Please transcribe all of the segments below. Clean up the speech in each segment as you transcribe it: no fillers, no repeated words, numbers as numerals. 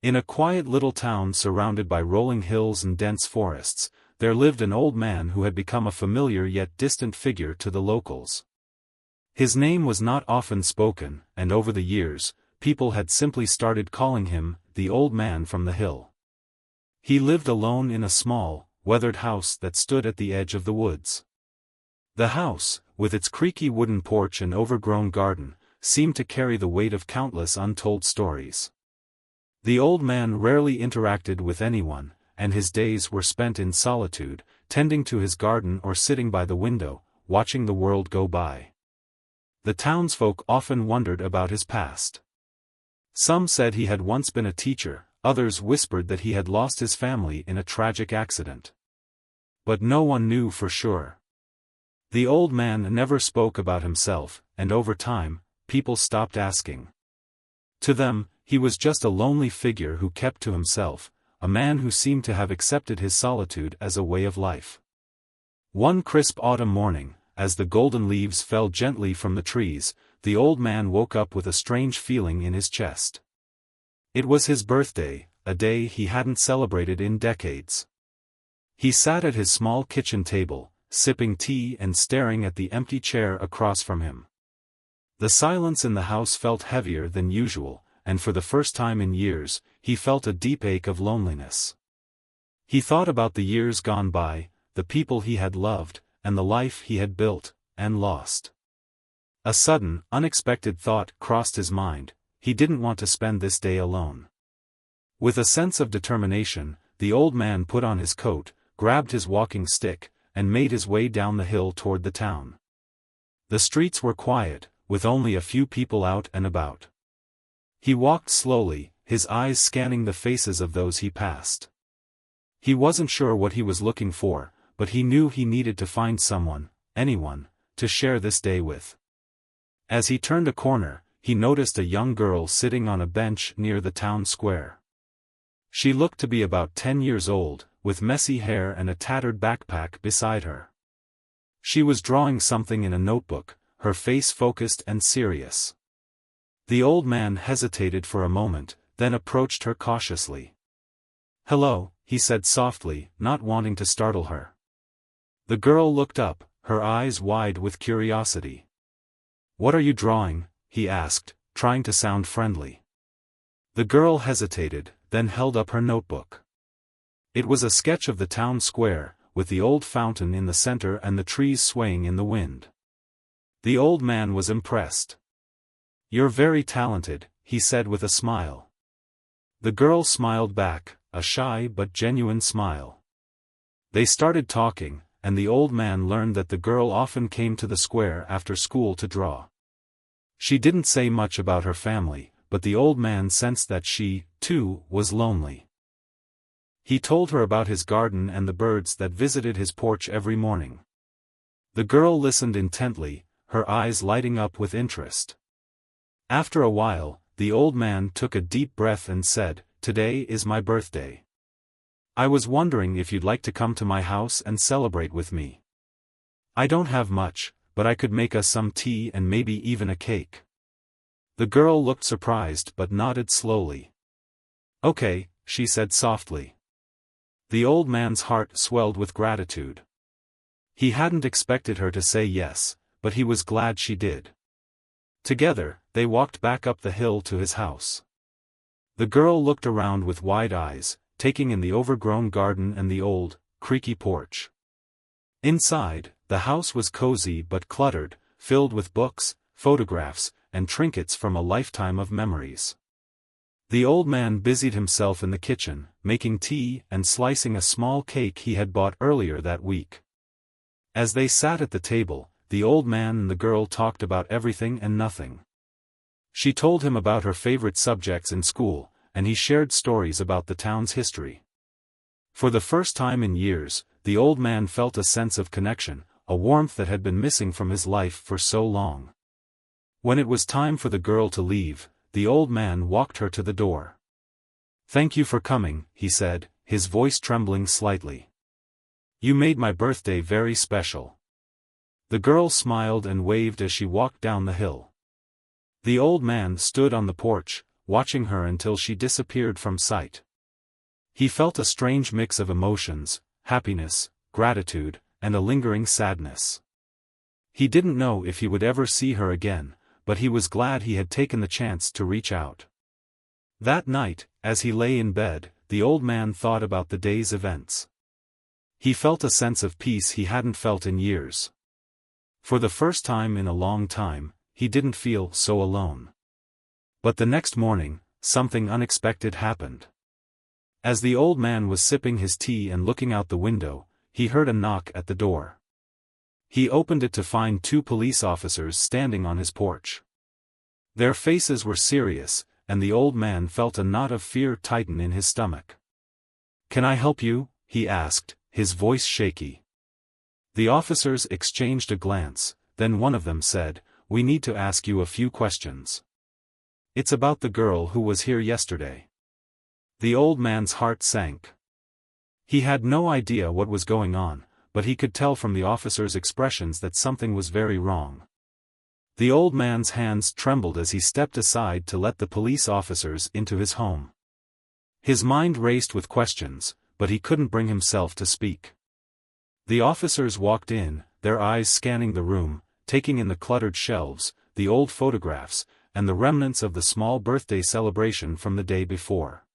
In a quiet little town surrounded by rolling hills and dense forests, there lived an old man who had become a familiar yet distant figure to the locals. His name was not often spoken, and over the years, people had simply started calling him the Old Man from the Hill. He lived alone in a small, weathered house that stood at the edge of the woods. The house, with its creaky wooden porch and overgrown garden, seemed to carry the weight of countless untold stories. The old man rarely interacted with anyone, and his days were spent in solitude, tending to his garden or sitting by the window, watching the world go by. The townsfolk often wondered about his past. Some said he had once been a teacher, others whispered that he had lost his family in a tragic accident. But no one knew for sure. The old man never spoke about himself, and over time, people stopped asking. To them, he was just a lonely figure who kept to himself, a man who seemed to have accepted his solitude as a way of life. One crisp autumn morning, as the golden leaves fell gently from the trees, the old man woke up with a strange feeling in his chest. It was his birthday, a day he hadn't celebrated in decades. He sat at his small kitchen table, sipping tea and staring at the empty chair across from him. The silence in the house felt heavier than usual, and for the first time in years, he felt a deep ache of loneliness. He thought about the years gone by, the people he had loved, and the life he had built, and lost. A sudden, unexpected thought crossed his mind: he didn't want to spend this day alone. With a sense of determination, the old man put on his coat, grabbed his walking stick, and made his way down the hill toward the town. The streets were quiet, with only a few people out and about. He walked slowly, his eyes scanning the faces of those he passed. He wasn't sure what he was looking for, but he knew he needed to find someone, anyone, to share this day with. As he turned a corner, he noticed a young girl sitting on a bench near the town square. She looked to be about 10 years old, with messy hair and a tattered backpack beside her. She was drawing something in a notebook, her face focused and serious. The old man hesitated for a moment, then approached her cautiously. "Hello," he said softly, not wanting to startle her. The girl looked up, her eyes wide with curiosity. "What are you drawing?" he asked, trying to sound friendly. The girl hesitated, then held up her notebook. It was a sketch of the town square, with the old fountain in the center and the trees swaying in the wind. The old man was impressed. "You're very talented," he said with a smile. The girl smiled back, a shy but genuine smile. They started talking, and the old man learned that the girl often came to the square after school to draw. She didn't say much about her family, but the old man sensed that she, too, was lonely. He told her about his garden and the birds that visited his porch every morning. The girl listened intently, her eyes lighting up with interest. After a while, the old man took a deep breath and said, "Today is my birthday. I was wondering if you'd like to come to my house and celebrate with me. I don't have much, but I could make us some tea and maybe even a cake." The girl looked surprised but nodded slowly. "Okay," she said softly. The old man's heart swelled with gratitude. He hadn't expected her to say yes, but he was glad she did. Together, they walked back up the hill to his house. The girl looked around with wide eyes, taking in the overgrown garden and the old, creaky porch. Inside, the house was cozy but cluttered, filled with books, photographs, and trinkets from a lifetime of memories. The old man busied himself in the kitchen, making tea and slicing a small cake he had bought earlier that week. As they sat at the table, the old man and the girl talked about everything and nothing. She told him about her favorite subjects in school, and he shared stories about the town's history. For the first time in years, the old man felt a sense of connection, a warmth that had been missing from his life for so long. When it was time for the girl to leave, the old man walked her to the door. "Thank you for coming," he said, his voice trembling slightly. "You made my birthday very special." The girl smiled and waved as she walked down the hill. The old man stood on the porch, watching her until she disappeared from sight. He felt a strange mix of emotions, happiness, gratitude, and a lingering sadness. He didn't know if he would ever see her again, but he was glad he had taken the chance to reach out. That night, as he lay in bed, the old man thought about the day's events. He felt a sense of peace he hadn't felt in years. For the first time in a long time, he didn't feel so alone. But the next morning, something unexpected happened. As the old man was sipping his tea and looking out the window, he heard a knock at the door. He opened it to find two police officers standing on his porch. Their faces were serious, and the old man felt a knot of fear tighten in his stomach. "Can I help you?" he asked, his voice shaky. The officers exchanged a glance, then one of them said, "We need to ask you a few questions. It's about the girl who was here yesterday." The old man's heart sank. He had no idea what was going on, but he could tell from the officers' expressions that something was very wrong. The old man's hands trembled as he stepped aside to let the police officers into his home. His mind raced with questions, but he couldn't bring himself to speak. The officers walked in, their eyes scanning the room, taking in the cluttered shelves, the old photographs, and the remnants of the small birthday celebration from the day before.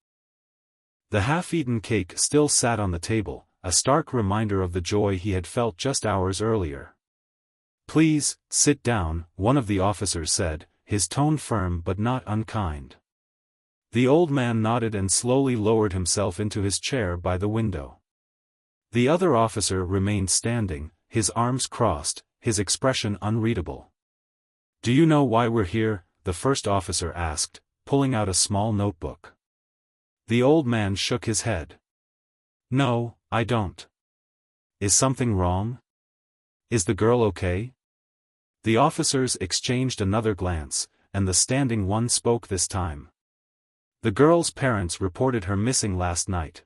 The half-eaten cake still sat on the table, a stark reminder of the joy he had felt just hours earlier. "Please, sit down," one of the officers said, his tone firm but not unkind. The old man nodded and slowly lowered himself into his chair by the window. The other officer remained standing, his arms crossed, his expression unreadable. "Do you know why we're here?" the first officer asked, pulling out a small notebook. The old man shook his head. "No, I don't." "Is something wrong? Is the girl okay?" The officers exchanged another glance, and the standing one spoke this time. "The girl's parents reported her missing last night.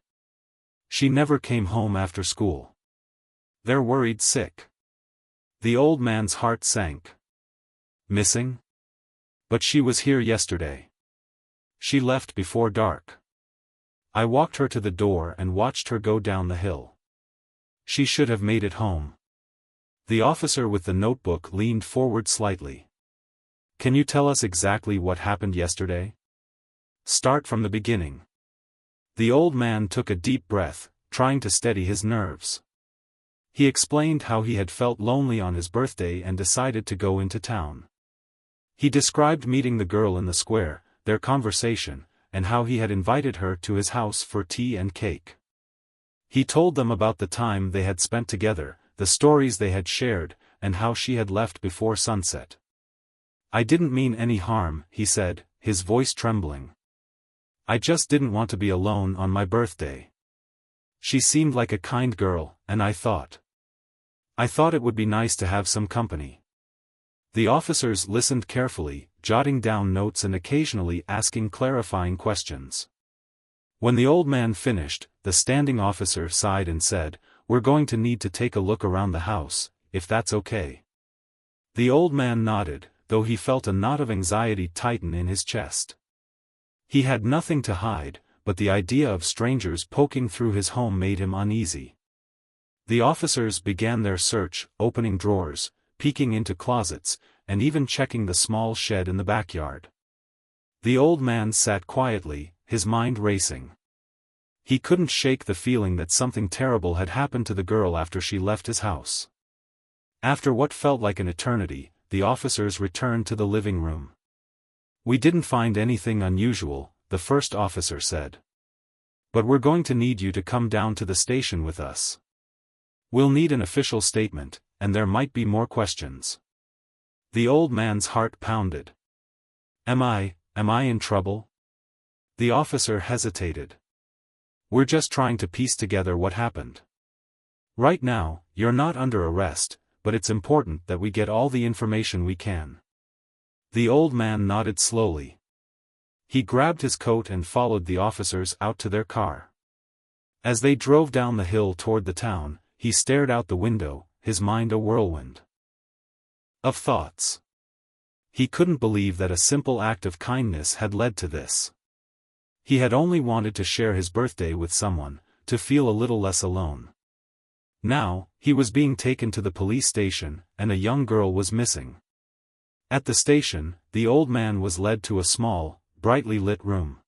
She never came home after school. They're worried sick." The old man's heart sank. "Missing? But she was here yesterday. She left before dark. I walked her to the door and watched her go down the hill. She should have made it home." The officer with the notebook leaned forward slightly. "Can you tell us exactly what happened yesterday? Start from the beginning." The old man took a deep breath, trying to steady his nerves. He explained how he had felt lonely on his birthday and decided to go into town. He described meeting the girl in the square, their conversation, and how he had invited her to his house for tea and cake. He told them about the time they had spent together, the stories they had shared, and how she had left before sunset. "I didn't mean any harm," he said, his voice trembling. "I just didn't want to be alone on my birthday. She seemed like a kind girl, and I thought it would be nice to have some company." The officers listened carefully, jotting down notes and occasionally asking clarifying questions. When the old man finished, the standing officer sighed and said, "We're going to need to take a look around the house, if that's okay." The old man nodded, though he felt a knot of anxiety tighten in his chest. He had nothing to hide, but the idea of strangers poking through his home made him uneasy. The officers began their search, opening drawers, peeking into closets, and even checking the small shed in the backyard. The old man sat quietly, his mind racing. He couldn't shake the feeling that something terrible had happened to the girl after she left his house. After what felt like an eternity, the officers returned to the living room. "We didn't find anything unusual," the first officer said. "But we're going to need you to come down to the station with us. We'll need an official statement, and there might be more questions." The old man's heart pounded. Am I in trouble?" The officer hesitated. "We're just trying to piece together what happened. Right now, you're not under arrest, but it's important that we get all the information we can." The old man nodded slowly. He grabbed his coat and followed the officers out to their car. As they drove down the hill toward the town, he stared out the window, his mind a whirlwind of thoughts. He couldn't believe that a simple act of kindness had led to this. He had only wanted to share his birthday with someone, to feel a little less alone. Now, he was being taken to the police station, and a young girl was missing. At the station, the old man was led to a small, brightly lit room.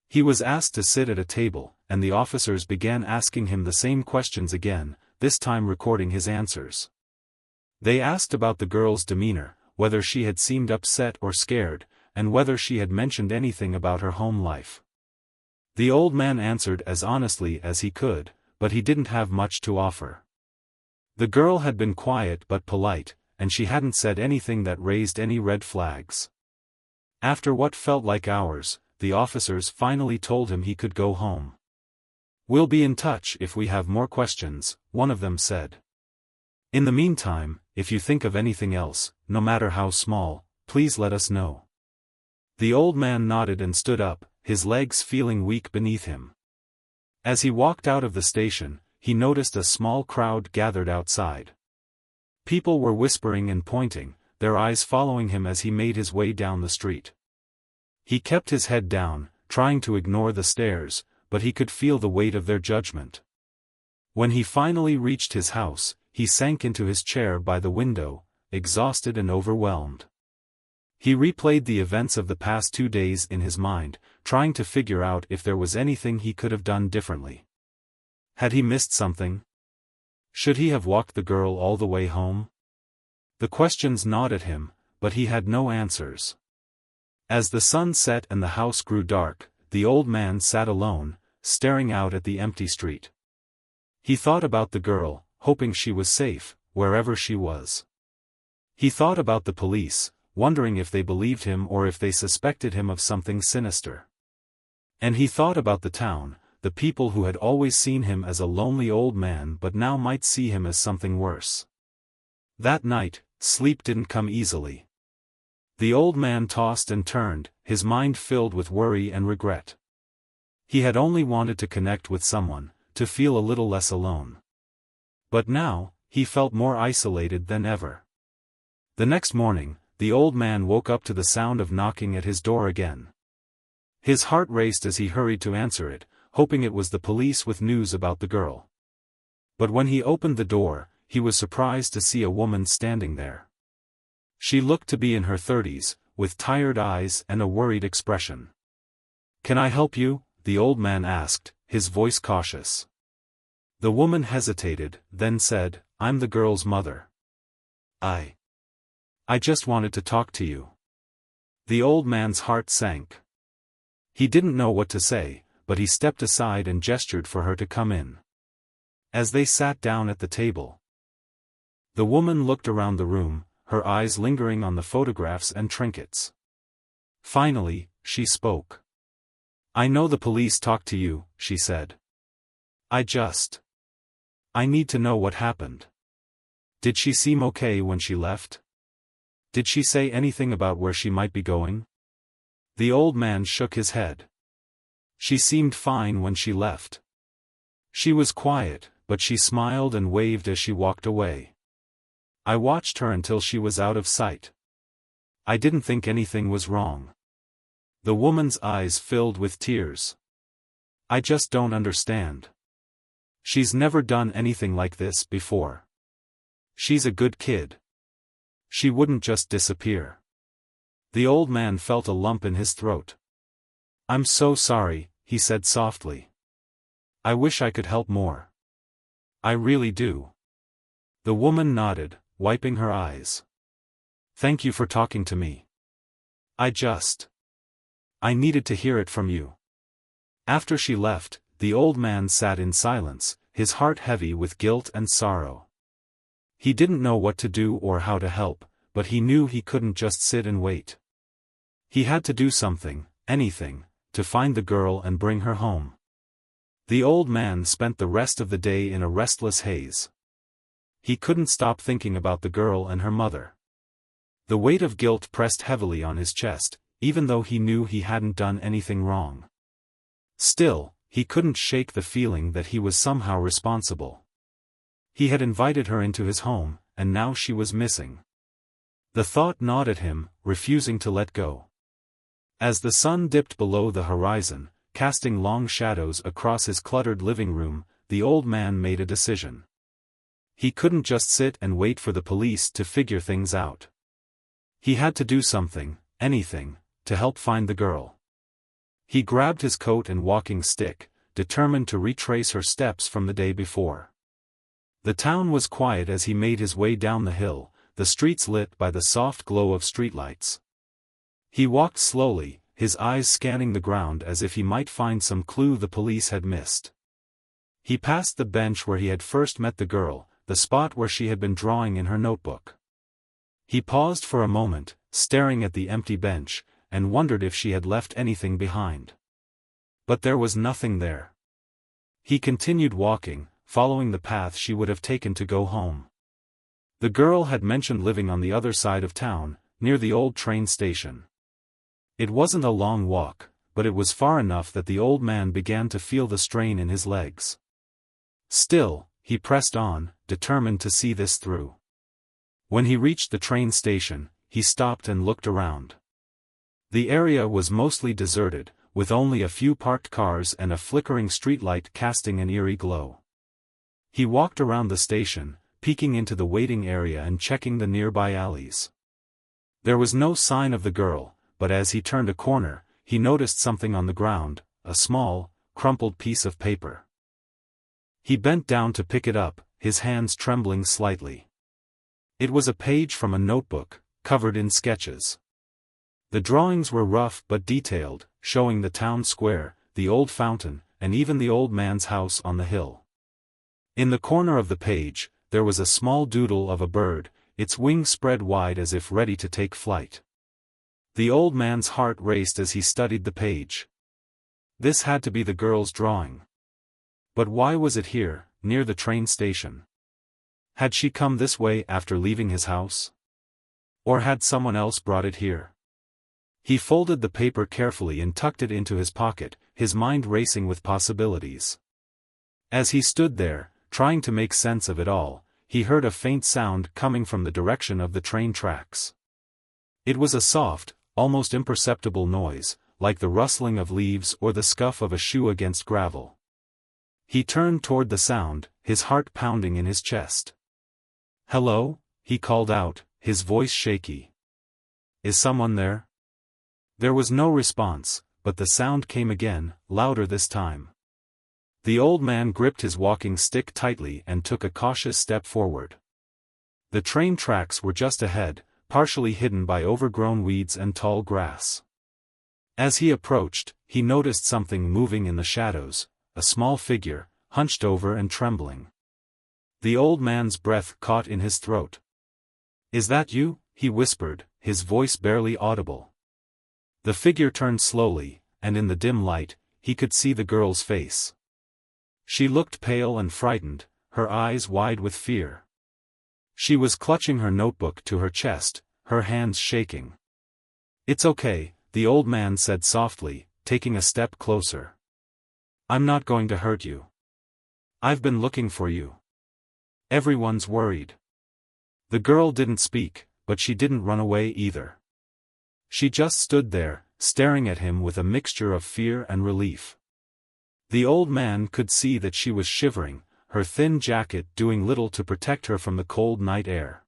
He was asked to sit at a table, and the officers began asking him the same questions again, this time recording his answers. They asked about the girl's demeanor, whether she had seemed upset or scared, and whether she had mentioned anything about her home life. The old man answered as honestly as he could, but he didn't have much to offer. The girl had been quiet but polite, and she hadn't said anything that raised any red flags. After what felt like hours, the officers finally told him he could go home. "We'll be in touch if we have more questions," one of them said. "In the meantime, if you think of anything else, no matter how small, please let us know." The old man nodded and stood up, his legs feeling weak beneath him. As he walked out of the station, he noticed a small crowd gathered outside. People were whispering and pointing, their eyes following him as he made his way down the street. He kept his head down, trying to ignore the stares, but he could feel the weight of their judgment. When he finally reached his house, he sank into his chair by the window, exhausted and overwhelmed. He replayed the events of the past 2 days in his mind, trying to figure out if there was anything he could have done differently. Had he missed something? Should he have walked the girl all the way home? The questions gnawed at him, but he had no answers. As the sun set and the house grew dark, the old man sat alone, staring out at the empty street. He thought about the girl, hoping she was safe, wherever she was. He thought about the police, wondering if they believed him or if they suspected him of something sinister. And he thought about the town, the people who had always seen him as a lonely old man but now might see him as something worse. That night, sleep didn't come easily. The old man tossed and turned, his mind filled with worry and regret. He had only wanted to connect with someone, to feel a little less alone. But now, he felt more isolated than ever. The next morning, the old man woke up to the sound of knocking at his door again. His heart raced as he hurried to answer it, hoping it was the police with news about the girl. But when he opened the door, he was surprised to see a woman standing there. She looked to be in her 30s, with tired eyes and a worried expression. "Can I help you?" the old man asked, his voice cautious. The woman hesitated, then said, "I'm the girl's mother. I just wanted to talk to you." The old man's heart sank. He didn't know what to say, but he stepped aside and gestured for her to come in. As they sat down at the table, the woman looked around the room, her eyes lingering on the photographs and trinkets. Finally, she spoke. "I know the police talked to you," she said. I need to know what happened. Did she seem okay when she left? Did she say anything about where she might be going?" The old man shook his head. "She seemed fine when she left. She was quiet, but she smiled and waved as she walked away. I watched her until she was out of sight. I didn't think anything was wrong." The woman's eyes filled with tears. "I just don't understand. She's never done anything like this before. She's a good kid. She wouldn't just disappear." The old man felt a lump in his throat. "I'm so sorry," he said softly. "I wish I could help more. I really do." The woman nodded, wiping her eyes. "Thank you for talking to me. I needed to hear it from you." After she left, the old man sat in silence, his heart heavy with guilt and sorrow. He didn't know what to do or how to help, but he knew he couldn't just sit and wait. He had to do something, anything, to find the girl and bring her home. The old man spent the rest of the day in a restless haze. He couldn't stop thinking about the girl and her mother. The weight of guilt pressed heavily on his chest, even though he knew he hadn't done anything wrong. Still, he couldn't shake the feeling that he was somehow responsible. He had invited her into his home, and now she was missing. The thought gnawed at him, refusing to let go. As the sun dipped below the horizon, casting long shadows across his cluttered living room, the old man made a decision. He couldn't just sit and wait for the police to figure things out. He had to do something, anything, to help find the girl. He grabbed his coat and walking stick, determined to retrace her steps from the day before. The town was quiet as he made his way down the hill, the streets lit by the soft glow of streetlights. He walked slowly, his eyes scanning the ground as if he might find some clue the police had missed. He passed the bench where he had first met the girl, the spot where she had been drawing in her notebook. He paused for a moment, staring at the empty bench, and wondered if she had left anything behind. But there was nothing there. He continued walking, following the path she would have taken to go home. The girl had mentioned living on the other side of town, near the old train station. It wasn't a long walk, but it was far enough that the old man began to feel the strain in his legs. Still, he pressed on, determined to see this through. When he reached the train station, he stopped and looked around. The area was mostly deserted, with only a few parked cars and a flickering streetlight casting an eerie glow. He walked around the station, peeking into the waiting area and checking the nearby alleys. There was no sign of the girl, but as he turned a corner, he noticed something on the ground, a small, crumpled piece of paper. He bent down to pick it up, his hands trembling slightly. It was a page from a notebook, covered in sketches. The drawings were rough but detailed, showing the town square, the old fountain, and even the old man's house on the hill. In the corner of the page, there was a small doodle of a bird, its wings spread wide as if ready to take flight. The old man's heart raced as he studied the page. This had to be the girl's drawing. But why was it here, near the train station? Had she come this way after leaving his house? Or had someone else brought it here? He folded the paper carefully and tucked it into his pocket, his mind racing with possibilities. As he stood there, trying to make sense of it all, he heard a faint sound coming from the direction of the train tracks. It was a soft, almost imperceptible noise, like the rustling of leaves or the scuff of a shoe against gravel. He turned toward the sound, his heart pounding in his chest. "Hello?" he called out, his voice shaky. "Is someone there?" There was no response, but the sound came again, louder this time. The old man gripped his walking stick tightly and took a cautious step forward. The train tracks were just ahead, partially hidden by overgrown weeds and tall grass. As he approached, he noticed something moving in the shadows, a small figure, hunched over and trembling. The old man's breath caught in his throat. "Is that you?" he whispered, his voice barely audible. The figure turned slowly, and in the dim light, he could see the girl's face. She looked pale and frightened, her eyes wide with fear. She was clutching her notebook to her chest, her hands shaking. "It's okay," the old man said softly, taking a step closer. "I'm not going to hurt you. I've been looking for you. Everyone's worried." The girl didn't speak, but she didn't run away either. She just stood there, staring at him with a mixture of fear and relief. The old man could see that she was shivering, her thin jacket doing little to protect her from the cold night air.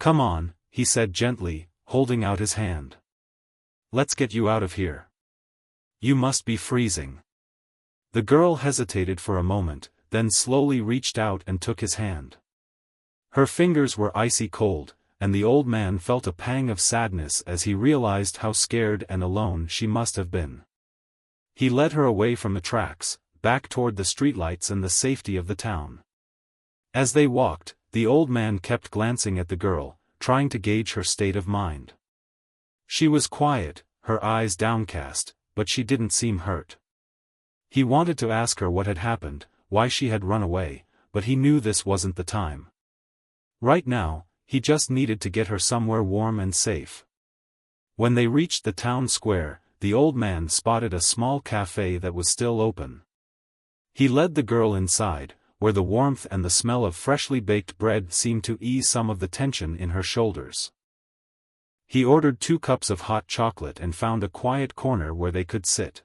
"Come on," he said gently, holding out his hand. "Let's get you out of here. You must be freezing." The girl hesitated for a moment, then slowly reached out and took his hand. Her fingers were icy cold, and the old man felt a pang of sadness as he realized how scared and alone she must have been. He led her away from the tracks, back toward the streetlights and the safety of the town. As they walked, the old man kept glancing at the girl, trying to gauge her state of mind. She was quiet, her eyes downcast, but she didn't seem hurt. He wanted to ask her what had happened, why she had run away, but he knew this wasn't the time. Right now, he just needed to get her somewhere warm and safe. When they reached the town square, the old man spotted a small cafe that was still open. He led the girl inside, where the warmth and the smell of freshly baked bread seemed to ease some of the tension in her shoulders. He ordered 2 cups of hot chocolate and found a quiet corner where they could sit.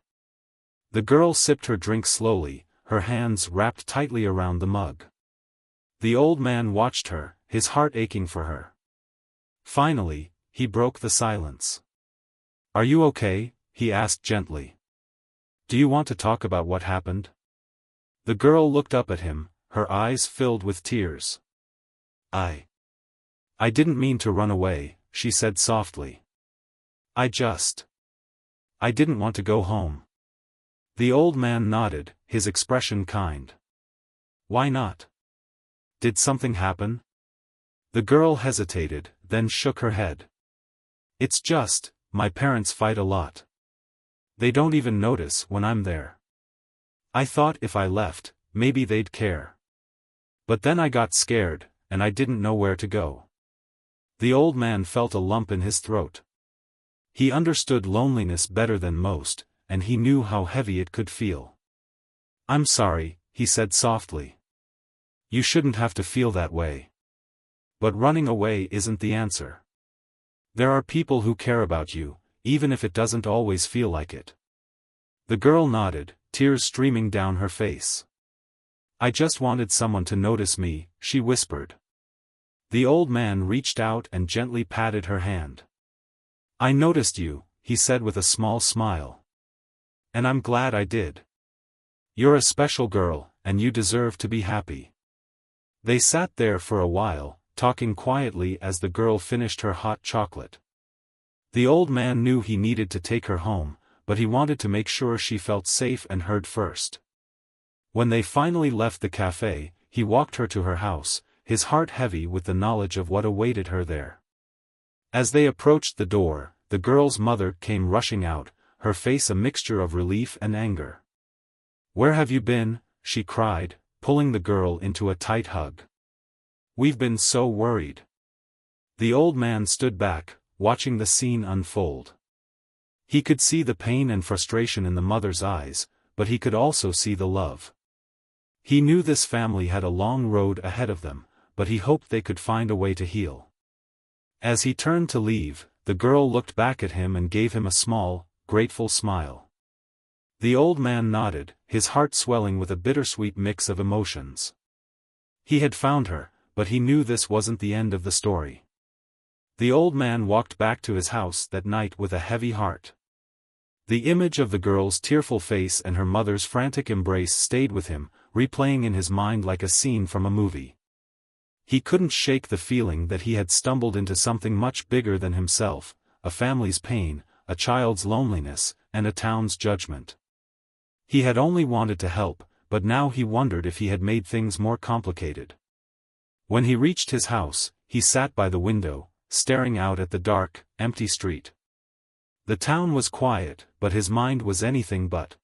The girl sipped her drink slowly, her hands wrapped tightly around the mug. The old man watched her, his heart aching for her. Finally, he broke the silence. "Are you okay?" he asked gently. "Do you want to talk about what happened?" The girl looked up at him, her eyes filled with tears. I didn't mean to run away," she said softly. I didn't want to go home." The old man nodded, his expression kind. "Why not? Did something happen?" The girl hesitated, then shook her head. "It's just, my parents fight a lot. They don't even notice when I'm there. I thought if I left, maybe they'd care. But then I got scared, and I didn't know where to go." The old man felt a lump in his throat. He understood loneliness better than most, and he knew how heavy it could feel. "I'm sorry," he said softly. "You shouldn't have to feel that way. But running away isn't the answer. There are people who care about you, even if it doesn't always feel like it." The girl nodded, tears streaming down her face. "I just wanted someone to notice me," she whispered. The old man reached out and gently patted her hand. "I noticed you," he said with a small smile. "And I'm glad I did. You're a special girl, and you deserve to be happy." They sat there for a while, talking quietly as the girl finished her hot chocolate. The old man knew he needed to take her home, but he wanted to make sure she felt safe and heard first. When they finally left the cafe, he walked her to her house, his heart heavy with the knowledge of what awaited her there. As they approached the door, the girl's mother came rushing out, her face a mixture of relief and anger. "Where have you been?" she cried, pulling the girl into a tight hug. "We've been so worried." The old man stood back, watching the scene unfold. He could see the pain and frustration in the mother's eyes, but he could also see the love. He knew this family had a long road ahead of them, but he hoped they could find a way to heal. As he turned to leave, the girl looked back at him and gave him a small, grateful smile. The old man nodded, his heart swelling with a bittersweet mix of emotions. He had found her, but he knew this wasn't the end of the story. The old man walked back to his house that night with a heavy heart. The image of the girl's tearful face and her mother's frantic embrace stayed with him, replaying in his mind like a scene from a movie. He couldn't shake the feeling that he had stumbled into something much bigger than himself, a family's pain, a child's loneliness, and a town's judgment. He had only wanted to help, but now he wondered if he had made things more complicated. When he reached his house, he sat by the window, staring out at the dark, empty street. The town was quiet, but his mind was anything but.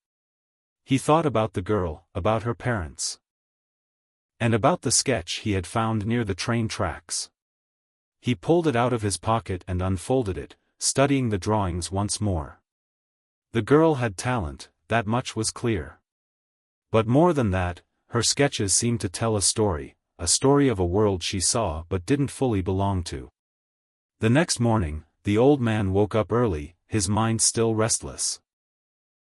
He thought about the girl, about her parents, and about the sketch he had found near the train tracks. He pulled it out of his pocket and unfolded it, studying the drawings once more. The girl had talent, that much was clear. But more than that, her sketches seemed to tell a story of a world she saw but didn't fully belong to. The next morning, the old man woke up early, his mind still restless.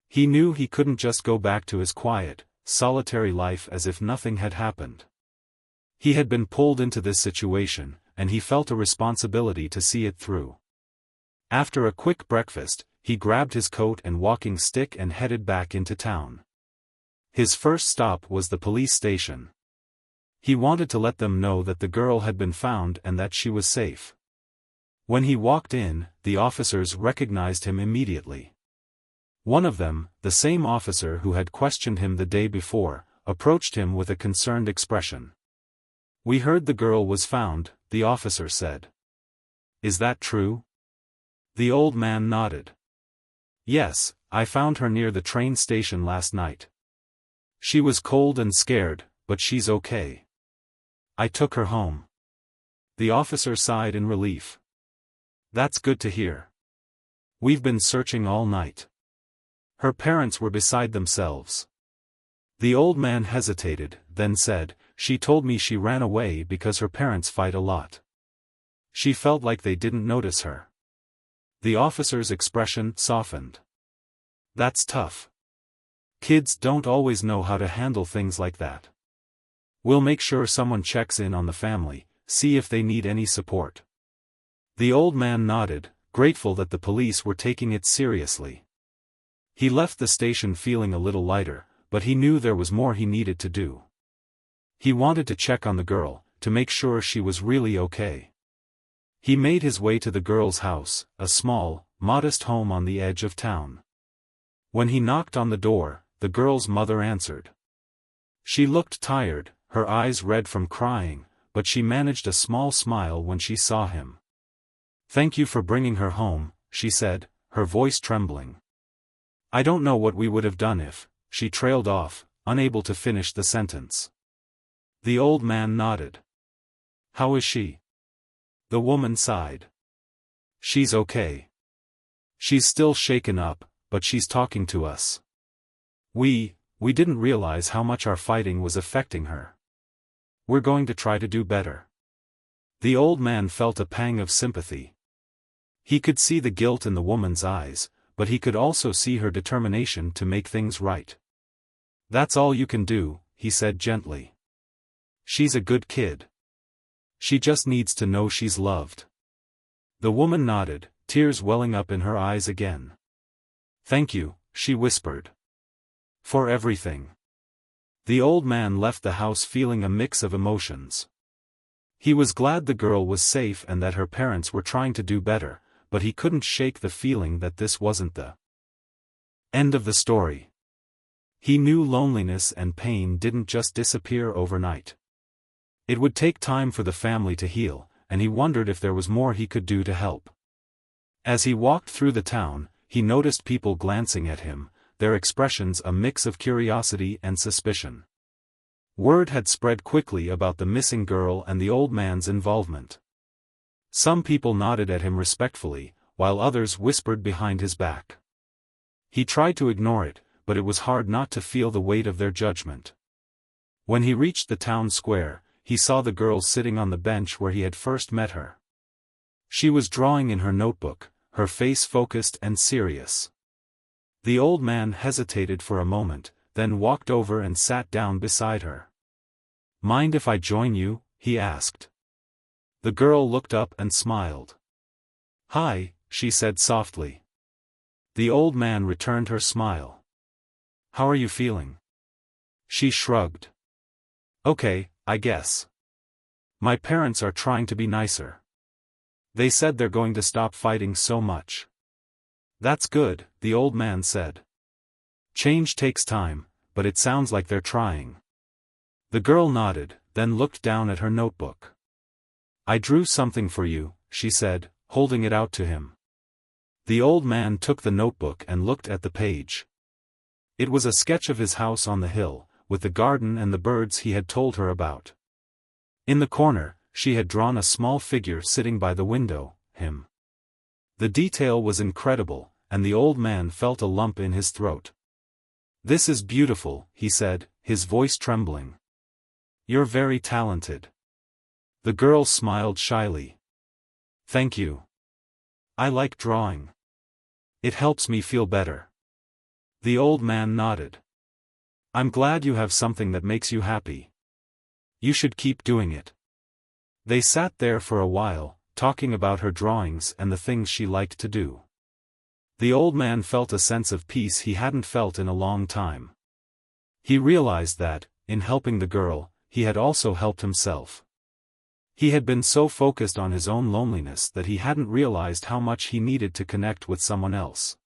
He knew he couldn't just go back to his quiet, solitary life as if nothing had happened. He had been pulled into this situation, and he felt a responsibility to see it through. After a quick breakfast, he grabbed his coat and walking stick and headed back into town. His first stop was the police station. He wanted to let them know that the girl had been found and that she was safe. When he walked in, the officers recognized him immediately. One of them, the same officer who had questioned him the day before, approached him with a concerned expression. "We heard the girl was found," the officer said. "Is that true?" The old man nodded. "Yes, I found her near the train station last night. She was cold and scared, but she's okay. I took her home." The officer sighed in relief. "That's good to hear. We've been searching all night." Her parents were beside themselves. The old man hesitated, then said, "She told me she ran away because her parents fight a lot. She felt like they didn't notice her." The officer's expression softened. That's tough. Kids don't always know how to handle things like that. We'll make sure someone checks in on the family, see if they need any support. The old man nodded, grateful that the police were taking it seriously. He left the station feeling a little lighter, but he knew there was more he needed to do. He wanted to check on the girl, to make sure she was really okay. He made his way to the girl's house, a small, modest home on the edge of town. When he knocked on the door, the girl's mother answered. She looked tired, her eyes red from crying, but she managed a small smile when she saw him. "Thank you for bringing her home," she said, her voice trembling. "I don't know what we would have done if," she trailed off, unable to finish the sentence. The old man nodded. "How is she?" The woman sighed. "She's okay. She's still shaken up, but she's talking to us. We didn't realize how much our fighting was affecting her. We're going to try to do better." The old man felt a pang of sympathy. He could see the guilt in the woman's eyes, but he could also see her determination to make things right. "That's all you can do," he said gently. "She's a good kid. She just needs to know she's loved." The woman nodded, tears welling up in her eyes again. "Thank you," she whispered. "For everything." The old man left the house feeling a mix of emotions. He was glad the girl was safe and that her parents were trying to do better, but he couldn't shake the feeling that this wasn't the end of the story. He knew loneliness and pain didn't just disappear overnight. It would take time for the family to heal, and he wondered if there was more he could do to help. As he walked through the town, he noticed people glancing at him, their expressions a mix of curiosity and suspicion. Word had spread quickly about the missing girl and the old man's involvement. Some people nodded at him respectfully, while others whispered behind his back. He tried to ignore it, but it was hard not to feel the weight of their judgment. When he reached the town square, he saw the girl sitting on the bench where he had first met her. She was drawing in her notebook, her face focused and serious. The old man hesitated for a moment, then walked over and sat down beside her. "Mind if I join you?" he asked. The girl looked up and smiled. "Hi," she said softly. The old man returned her smile. "How are you feeling?" She shrugged. "Okay, I guess. My parents are trying to be nicer. They said they're going to stop fighting so much." "That's good," the old man said. "Change takes time, but it sounds like they're trying." The girl nodded, then looked down at her notebook. "I drew something for you," she said, holding it out to him. The old man took the notebook and looked at the page. It was a sketch of his house on the hill, with the garden and the birds he had told her about. In the corner, she had drawn a small figure sitting by the window, him. The detail was incredible, and the old man felt a lump in his throat. "This is beautiful," he said, his voice trembling. "You're very talented." The girl smiled shyly. "Thank you. I like drawing. It helps me feel better." The old man nodded. "I'm glad you have something that makes you happy. You should keep doing it." They sat there for a while, talking about her drawings and the things she liked to do. The old man felt a sense of peace he hadn't felt in a long time. He realized that, in helping the girl, he had also helped himself. He had been so focused on his own loneliness that he hadn't realized how much he needed to connect with someone else.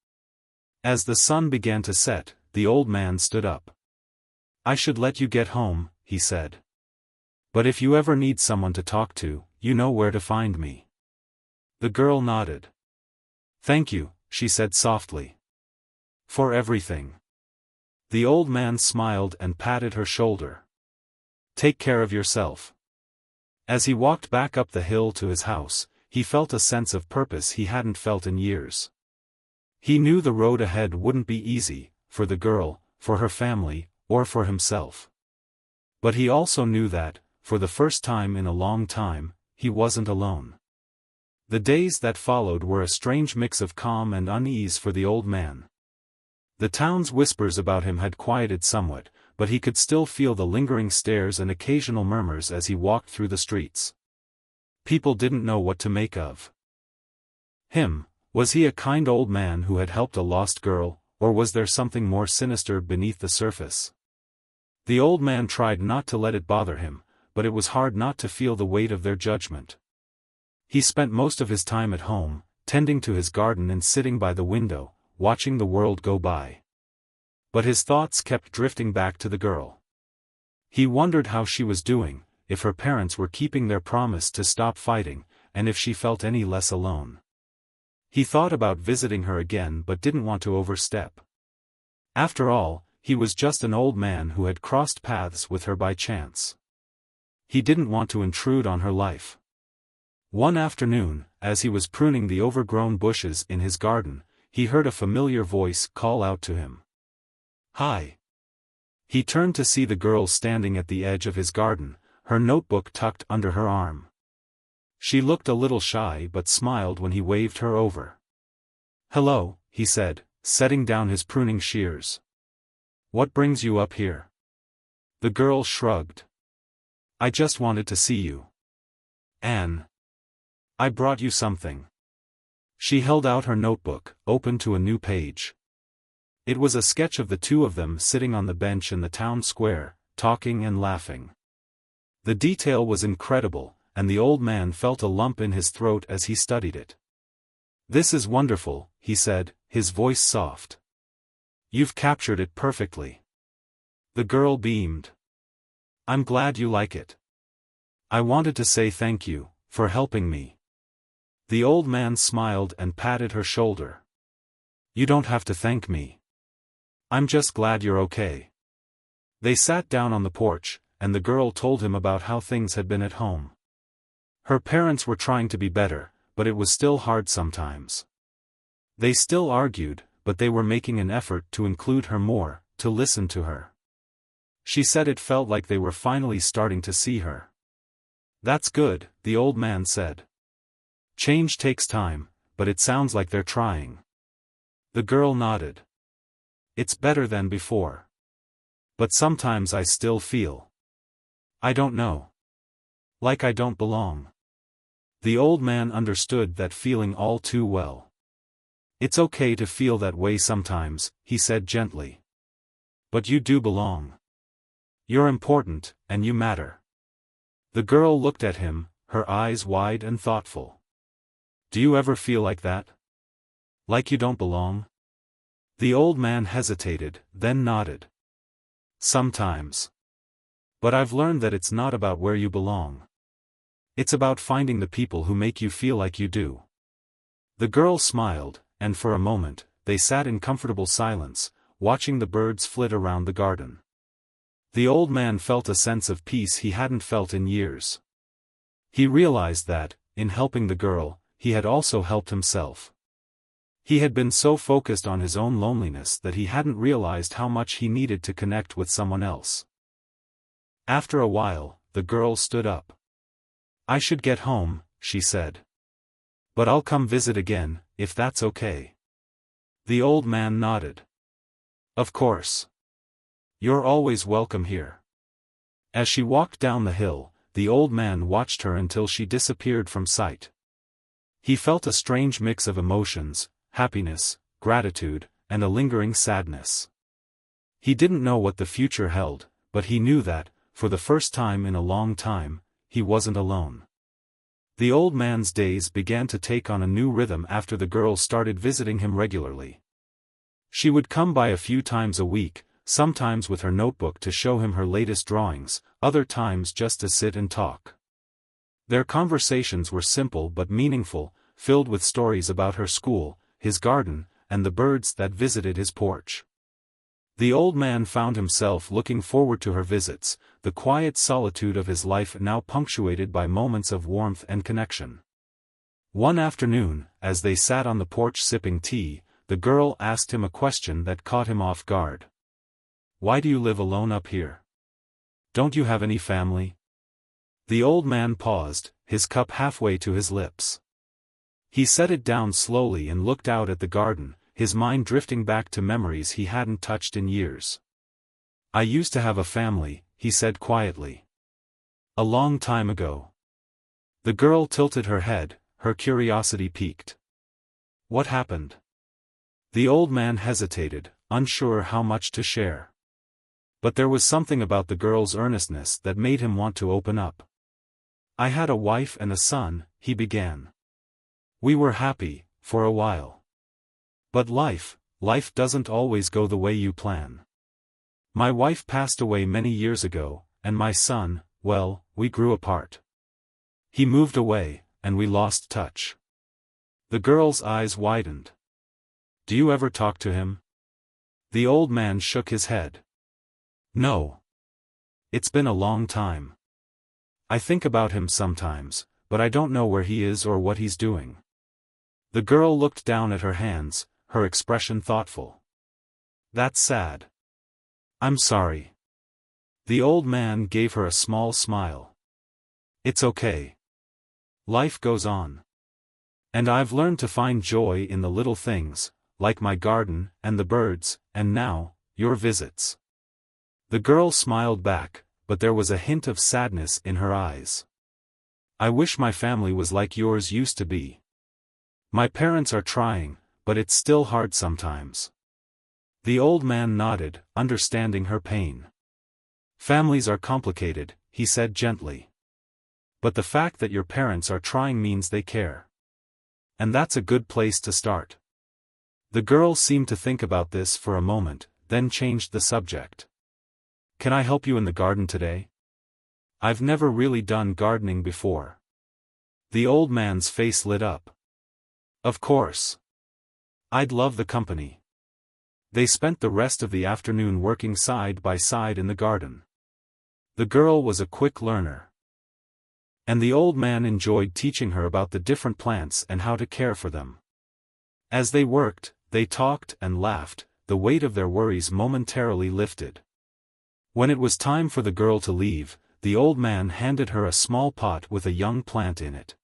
As the sun began to set, the old man stood up. "I should let you get home," he said. "But if you ever need someone to talk to, you know where to find me." The girl nodded. "Thank you," she said softly. "For everything." The old man smiled and patted her shoulder. "Take care of yourself." As he walked back up the hill to his house, he felt a sense of purpose he hadn't felt in years. He knew the road ahead wouldn't be easy, for the girl, for her family, or for himself. But he also knew that, for the first time in a long time, he wasn't alone. The days that followed were a strange mix of calm and unease for the old man. The town's whispers about him had quieted somewhat, but he could still feel the lingering stares and occasional murmurs as he walked through the streets. People didn't know what to make of him. Was he a kind old man who had helped a lost girl, or was there something more sinister beneath the surface? The old man tried not to let it bother him, but it was hard not to feel the weight of their judgment. He spent most of his time at home, tending to his garden and sitting by the window, watching the world go by. But his thoughts kept drifting back to the girl. He wondered how she was doing, if her parents were keeping their promise to stop fighting, and if she felt any less alone. He thought about visiting her again but didn't want to overstep. After all, he was just an old man who had crossed paths with her by chance. He didn't want to intrude on her life. One afternoon, as he was pruning the overgrown bushes in his garden, he heard a familiar voice call out to him. "Hi." He turned to see the girl standing at the edge of his garden, her notebook tucked under her arm. She looked a little shy but smiled when he waved her over. "Hello," he said, setting down his pruning shears. "What brings you up here?" The girl shrugged. "I just wanted to see you. Anne. I brought you something." She held out her notebook, open to a new page. It was a sketch of the two of them sitting on the bench in the town square, talking and laughing. The detail was incredible, and the old man felt a lump in his throat as he studied it. "This is wonderful," he said, his voice soft. "You've captured it perfectly." The girl beamed. "I'm glad you like it. I wanted to say thank you, for helping me." The old man smiled and patted her shoulder. "You don't have to thank me. I'm just glad you're okay." They sat down on the porch, and the girl told him about how things had been at home. Her parents were trying to be better, but it was still hard sometimes. They still argued, but they were making an effort to include her more, to listen to her. She said it felt like they were finally starting to see her. "That's good," the old man said. "Change takes time, but it sounds like they're trying." The girl nodded. "It's better than before. But sometimes I still feel. I don't know. Like I don't belong." The old man understood that feeling all too well. "It's okay to feel that way sometimes," he said gently. "But you do belong. You're important, and you matter." The girl looked at him, her eyes wide and thoughtful. "Do you ever feel like that? Like you don't belong?" The old man hesitated, then nodded. "Sometimes. But I've learned that it's not about where you belong. It's about finding the people who make you feel like you do." The girl smiled, and for a moment, they sat in comfortable silence, watching the birds flit around the garden. The old man felt a sense of peace he hadn't felt in years. He realized that, in helping the girl, he had also helped himself. He had been so focused on his own loneliness that he hadn't realized how much he needed to connect with someone else. After a while, the girl stood up. "I should get home," she said. "But I'll come visit again, if that's okay." The old man nodded. "Of course. You're always welcome here." As she walked down the hill, the old man watched her until she disappeared from sight. He felt a strange mix of emotions, happiness, gratitude, and a lingering sadness. He didn't know what the future held, but he knew that, for the first time in a long time, he wasn't alone. The old man's days began to take on a new rhythm after the girl started visiting him regularly. She would come by a few times a week, sometimes with her notebook to show him her latest drawings, other times just to sit and talk. Their conversations were simple but meaningful, filled with stories about her school, his garden, and the birds that visited his porch. The old man found himself looking forward to her visits, the quiet solitude of his life now punctuated by moments of warmth and connection. One afternoon, as they sat on the porch sipping tea, the girl asked him a question that caught him off guard. "Why do you live alone up here? Don't you have any family?" The old man paused, his cup halfway to his lips. He set it down slowly and looked out at the garden, his mind drifting back to memories he hadn't touched in years. "I used to have a family," he said quietly. "A long time ago." The girl tilted her head, her curiosity piqued. "What happened?" The old man hesitated, unsure how much to share. But there was something about the girl's earnestness that made him want to open up. "I had a wife and a son," he began. "We were happy, for a while. But life doesn't always go the way you plan. My wife passed away many years ago, and my son, well, we grew apart. He moved away, and we lost touch." The girl's eyes widened. "Do you ever talk to him?" The old man shook his head. "No. It's been a long time. I think about him sometimes, but I don't know where he is or what he's doing." The girl looked down at her hands, her expression thoughtful. "That's sad." "I'm sorry." The old man gave her a small smile. "It's okay. Life goes on. And I've learned to find joy in the little things, like my garden, and the birds, and now, your visits." The girl smiled back, but there was a hint of sadness in her eyes. "I wish my family was like yours used to be. My parents are trying, but it's still hard sometimes." The old man nodded, understanding her pain. "Families are complicated," he said gently. "But the fact that your parents are trying means they care. And that's a good place to start." The girl seemed to think about this for a moment, then changed the subject. "Can I help you in the garden today? I've never really done gardening before." The old man's face lit up. "Of course. I'd love the company." They spent the rest of the afternoon working side by side in the garden. The girl was a quick learner. And the old man enjoyed teaching her about the different plants and how to care for them. As they worked, they talked and laughed, the weight of their worries momentarily lifted. When it was time for the girl to leave, the old man handed her a small pot with a young plant in it.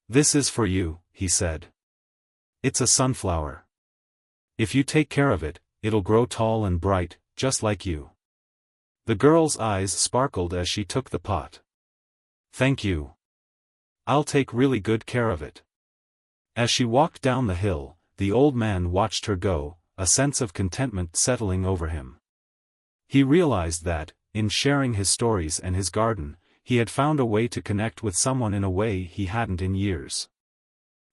"This is for you," he said. "It's a sunflower. If you take care of it, it'll grow tall and bright, just like you." The girl's eyes sparkled as she took the pot. "Thank you. I'll take really good care of it." As she walked down the hill, the old man watched her go, a sense of contentment settling over him. He realized that, in sharing his stories and his garden, he had found a way to connect with someone in a way he hadn't in years.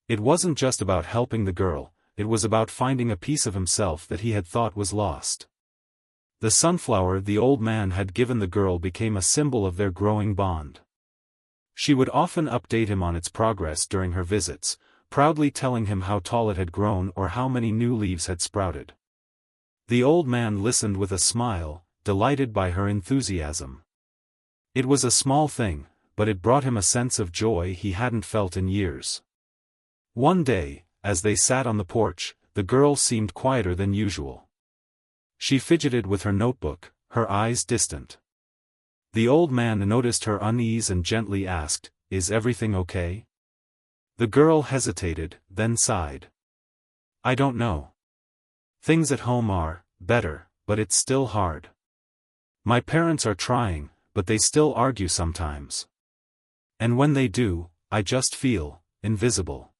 It wasn't just about helping the girl, it was about finding a piece of himself that he had thought was lost. The sunflower the old man had given the girl became a symbol of their growing bond. She would often update him on its progress during her visits, proudly telling him how tall it had grown or how many new leaves had sprouted. The old man listened with a smile, delighted by her enthusiasm. It was a small thing, but it brought him a sense of joy he hadn't felt in years. One day, as they sat on the porch, the girl seemed quieter than usual. She fidgeted with her notebook, her eyes distant. The old man noticed her unease and gently asked, "Is everything okay?" The girl hesitated, then sighed. "I don't know. Things at home are better, but it's still hard. My parents are trying, but they still argue sometimes. And when they do, I just feel invisible."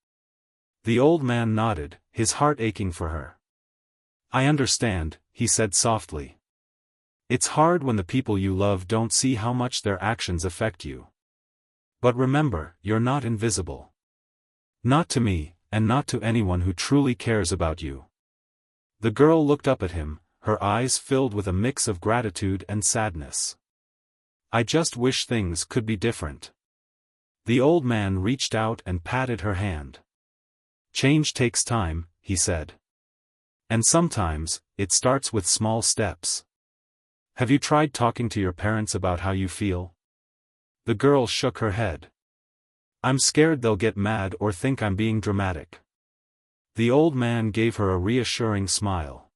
The old man nodded, his heart aching for her. "I understand," he said softly. "It's hard when the people you love don't see how much their actions affect you. But remember, you're not invisible. Not to me, and not to anyone who truly cares about you." The girl looked up at him, her eyes filled with a mix of gratitude and sadness. "I just wish things could be different." The old man reached out and patted her hand. "Change takes time," he said. "And sometimes, it starts with small steps. Have you tried talking to your parents about how you feel?" The girl shook her head. "I'm scared they'll get mad or think I'm being dramatic." The old man gave her a reassuring smile.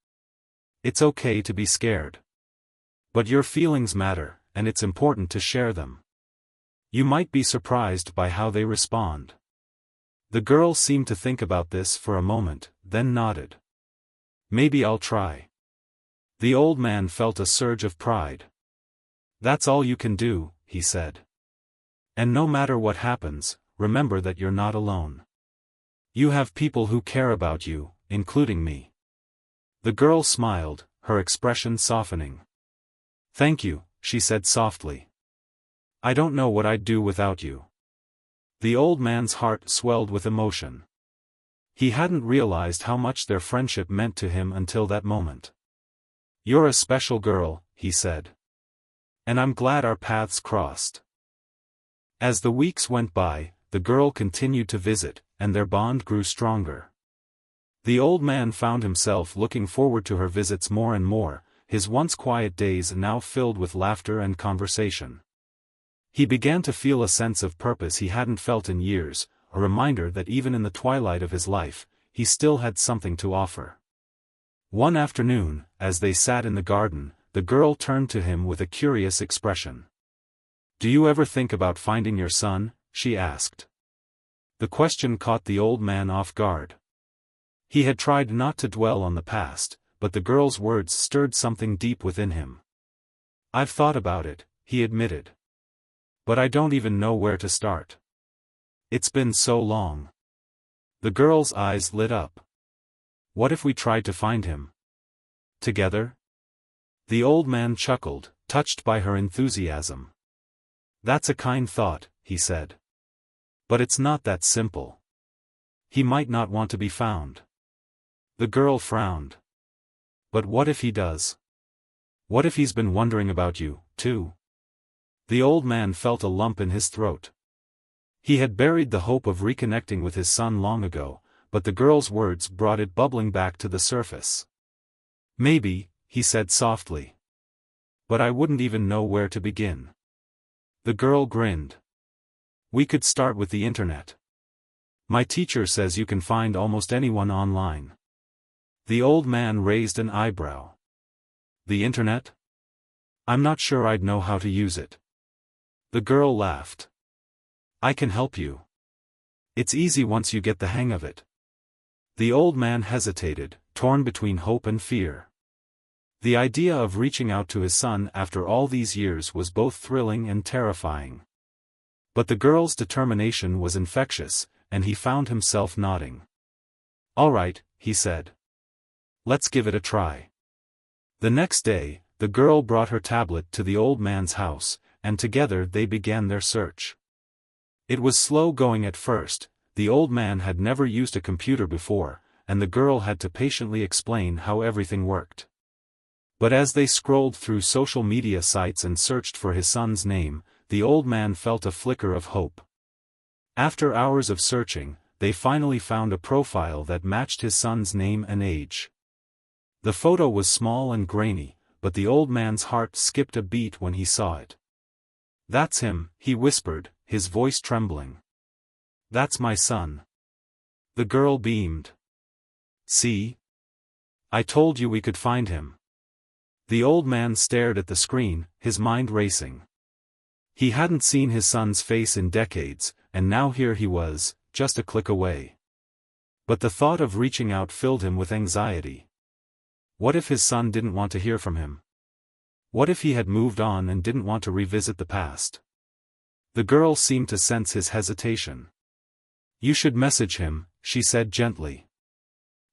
"It's okay to be scared. But your feelings matter, and it's important to share them. You might be surprised by how they respond." The girl seemed to think about this for a moment, then nodded. Maybe I'll try. The old man felt a surge of pride. That's all you can do, he said. And no matter what happens, remember that you're not alone. You have people who care about you, including me. The girl smiled, her expression softening. Thank you, she said softly. I don't know what I'd do without you. The old man's heart swelled with emotion. He hadn't realized how much their friendship meant to him until that moment. You're a special girl, he said. And I'm glad our paths crossed. As the weeks went by, the girl continued to visit, and their bond grew stronger. The old man found himself looking forward to her visits more and more, his once quiet days now filled with laughter and conversation. He began to feel a sense of purpose he hadn't felt in years, a reminder that even in the twilight of his life, he still had something to offer. One afternoon, as they sat in the garden, the girl turned to him with a curious expression. Do you ever think about finding your son? She asked. The question caught the old man off guard. He had tried not to dwell on the past, but the girl's words stirred something deep within him. I've thought about it, he admitted. But I don't even know where to start. It's been so long. The girl's eyes lit up. What if we tried to find him? Together? The old man chuckled, touched by her enthusiasm. That's a kind thought, he said. But it's not that simple. He might not want to be found. The girl frowned. But what if he does? What if he's been wondering about you, too? The old man felt a lump in his throat. He had buried the hope of reconnecting with his son long ago, but the girl's words brought it bubbling back to the surface. Maybe, he said softly. But I wouldn't even know where to begin. The girl grinned. We could start with the internet. My teacher says you can find almost anyone online. The old man raised an eyebrow. The internet? I'm not sure I'd know how to use it. The girl laughed. I can help you. It's easy once you get the hang of it. The old man hesitated, torn between hope and fear. The idea of reaching out to his son after all these years was both thrilling and terrifying. But the girl's determination was infectious, and he found himself nodding. All right, he said. Let's give it a try. The next day, the girl brought her tablet to the old man's house, and together they began their search. It was slow going at first, the old man had never used a computer before, and the girl had to patiently explain how everything worked. But as they scrolled through social media sites and searched for his son's name, the old man felt a flicker of hope. After hours of searching, they finally found a profile that matched his son's name and age. The photo was small and grainy, but the old man's heart skipped a beat when he saw it. That's him, he whispered, his voice trembling. That's my son. The girl beamed. See? I told you we could find him. The old man stared at the screen, his mind racing. He hadn't seen his son's face in decades, and now here he was, just a click away. But the thought of reaching out filled him with anxiety. What if his son didn't want to hear from him? What if he had moved on and didn't want to revisit the past? The girl seemed to sense his hesitation. You should message him, she said gently.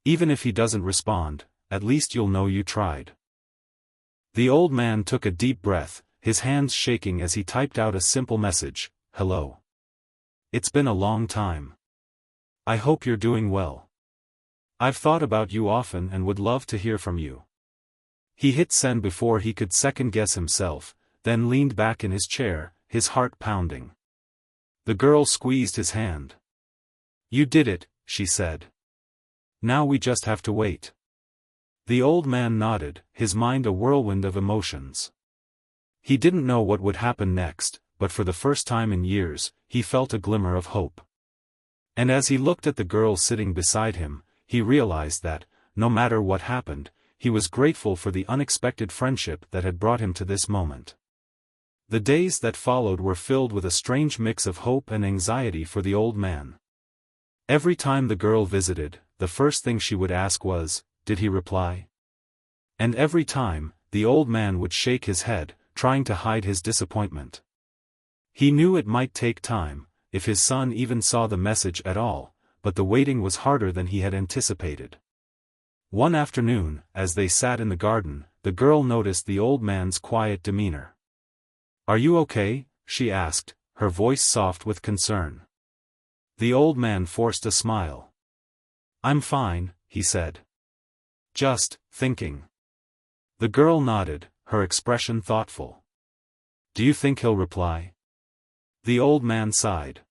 Even if he doesn't respond, at least you'll know you tried. The old man took a deep breath, his hands shaking as he typed out a simple message, hello. It's been a long time. I hope you're doing well. I've thought about you often and would love to hear from you. He hit send before he could second-guess himself, then leaned back in his chair, his heart pounding. The girl squeezed his hand. You did it, she said. Now we just have to wait. The old man nodded, his mind a whirlwind of emotions. He didn't know what would happen next, but for the first time in years, he felt a glimmer of hope. And as he looked at the girl sitting beside him, he realized that, no matter what happened, he was grateful for the unexpected friendship that had brought him to this moment. The days that followed were filled with a strange mix of hope and anxiety for the old man. Every time the girl visited, the first thing she would ask was, "Did he reply?" And every time, the old man would shake his head, trying to hide his disappointment. He knew it might take time, if his son even saw the message at all, but the waiting was harder than he had anticipated. One afternoon, as they sat in the garden, the girl noticed the old man's quiet demeanor. "Are you okay?" she asked, her voice soft with concern. The old man forced a smile. "I'm fine," he said. "Just thinking." The girl nodded, her expression thoughtful. "Do you think he'll reply?" The old man sighed.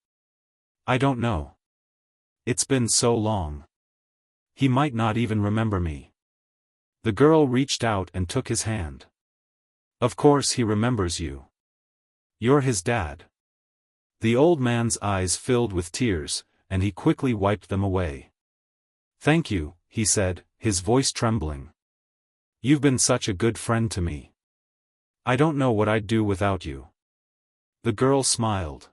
"I don't know. It's been so long. He might not even remember me." The girl reached out and took his hand. "Of course he remembers you. You're his dad." The old man's eyes filled with tears, and he quickly wiped them away. "Thank you," he said, his voice trembling. "You've been such a good friend to me. I don't know what I'd do without you." The girl smiled.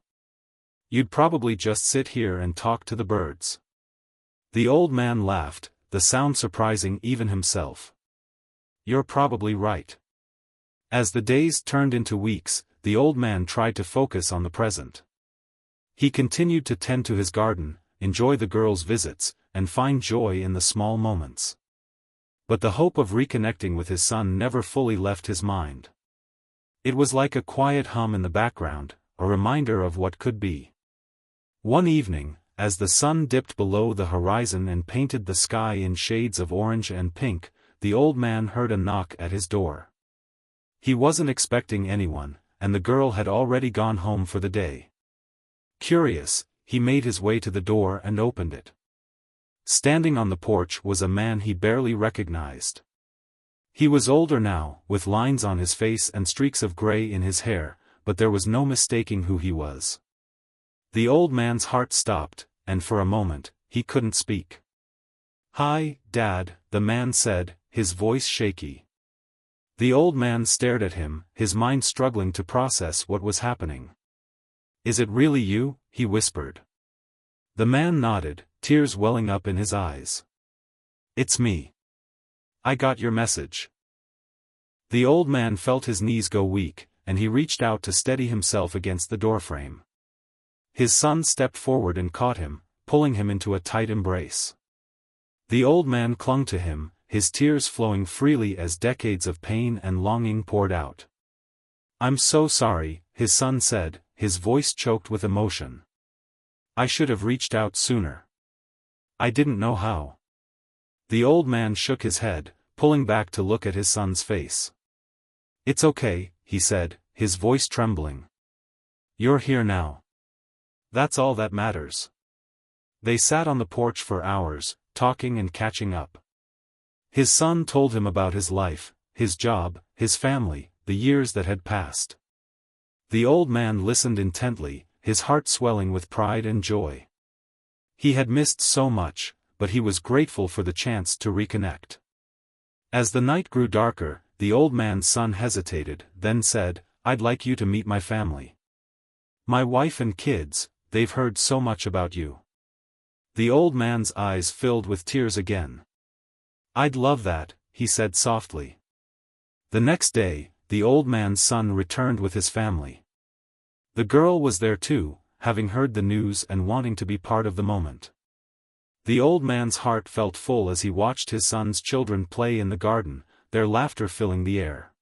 "You'd probably just sit here and talk to the birds." The old man laughed, the sound surprising even himself. "You're probably right." As the days turned into weeks, the old man tried to focus on the present. He continued to tend to his garden, enjoy the girl's visits, and find joy in the small moments. But the hope of reconnecting with his son never fully left his mind. It was like a quiet hum in the background, a reminder of what could be. One evening, as the sun dipped below the horizon and painted the sky in shades of orange and pink, the old man heard a knock at his door. He wasn't expecting anyone, and the girl had already gone home for the day. Curious, he made his way to the door and opened it. Standing on the porch was a man he barely recognized. He was older now, with lines on his face and streaks of gray in his hair, but there was no mistaking who he was. The old man's heart stopped, and for a moment, he couldn't speak. "Hi, Dad," the man said, his voice shaky. The old man stared at him, his mind struggling to process what was happening. "Is it really you?" he whispered. The man nodded, tears welling up in his eyes. "It's me. I got your message." The old man felt his knees go weak, and he reached out to steady himself against the doorframe. His son stepped forward and caught him, pulling him into a tight embrace. The old man clung to him, his tears flowing freely as decades of pain and longing poured out. "I'm so sorry," his son said, his voice choked with emotion. "I should have reached out sooner. I didn't know how." The old man shook his head, pulling back to look at his son's face. "It's okay," he said, his voice trembling. "You're here now. That's all that matters." They sat on the porch for hours, talking and catching up. His son told him about his life, his job, his family, the years that had passed. The old man listened intently, his heart swelling with pride and joy. He had missed so much, but he was grateful for the chance to reconnect. As the night grew darker, the old man's son hesitated, then said, "I'd like you to meet my family. My wife and kids, they've heard so much about you." The old man's eyes filled with tears again. "I'd love that," he said softly. The next day, the old man's son returned with his family. The girl was there too, having heard the news and wanting to be part of the moment. The old man's heart felt full as he watched his son's children play in the garden, their laughter filling the air.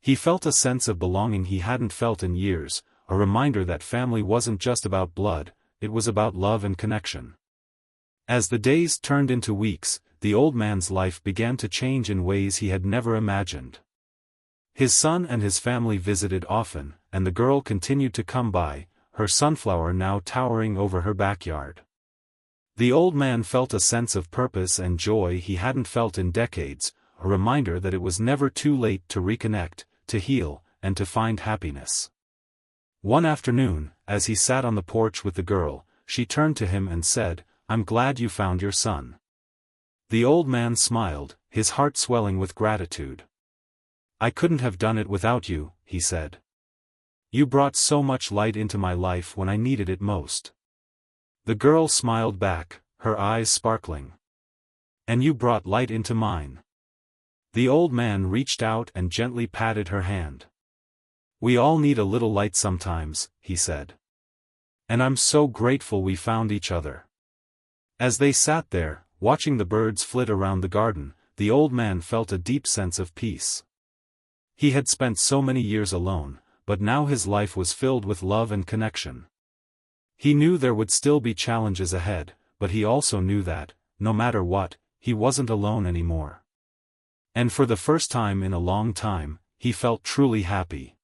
He felt a sense of belonging he hadn't felt in years, a reminder that family wasn't just about blood, it was about love and connection. As the days turned into weeks, the old man's life began to change in ways he had never imagined. His son and his family visited often, and the girl continued to come by, her sunflower now towering over her backyard. The old man felt a sense of purpose and joy he hadn't felt in decades, a reminder that it was never too late to reconnect, to heal, and to find happiness. One afternoon, as he sat on the porch with the girl, she turned to him and said, "I'm glad you found your son." The old man smiled, his heart swelling with gratitude. "I couldn't have done it without you," he said. "You brought so much light into my life when I needed it most." The girl smiled back, her eyes sparkling. And you brought light into mine. The old man reached out and gently patted her hand. We all need a little light sometimes, he said. And I'm so grateful we found each other. As they sat there, watching the birds flit around the garden, the old man felt a deep sense of peace. He had spent so many years alone, but now his life was filled with love and connection. He knew there would still be challenges ahead, but he also knew that, no matter what, he wasn't alone anymore. And for the first time in a long time, he felt truly happy.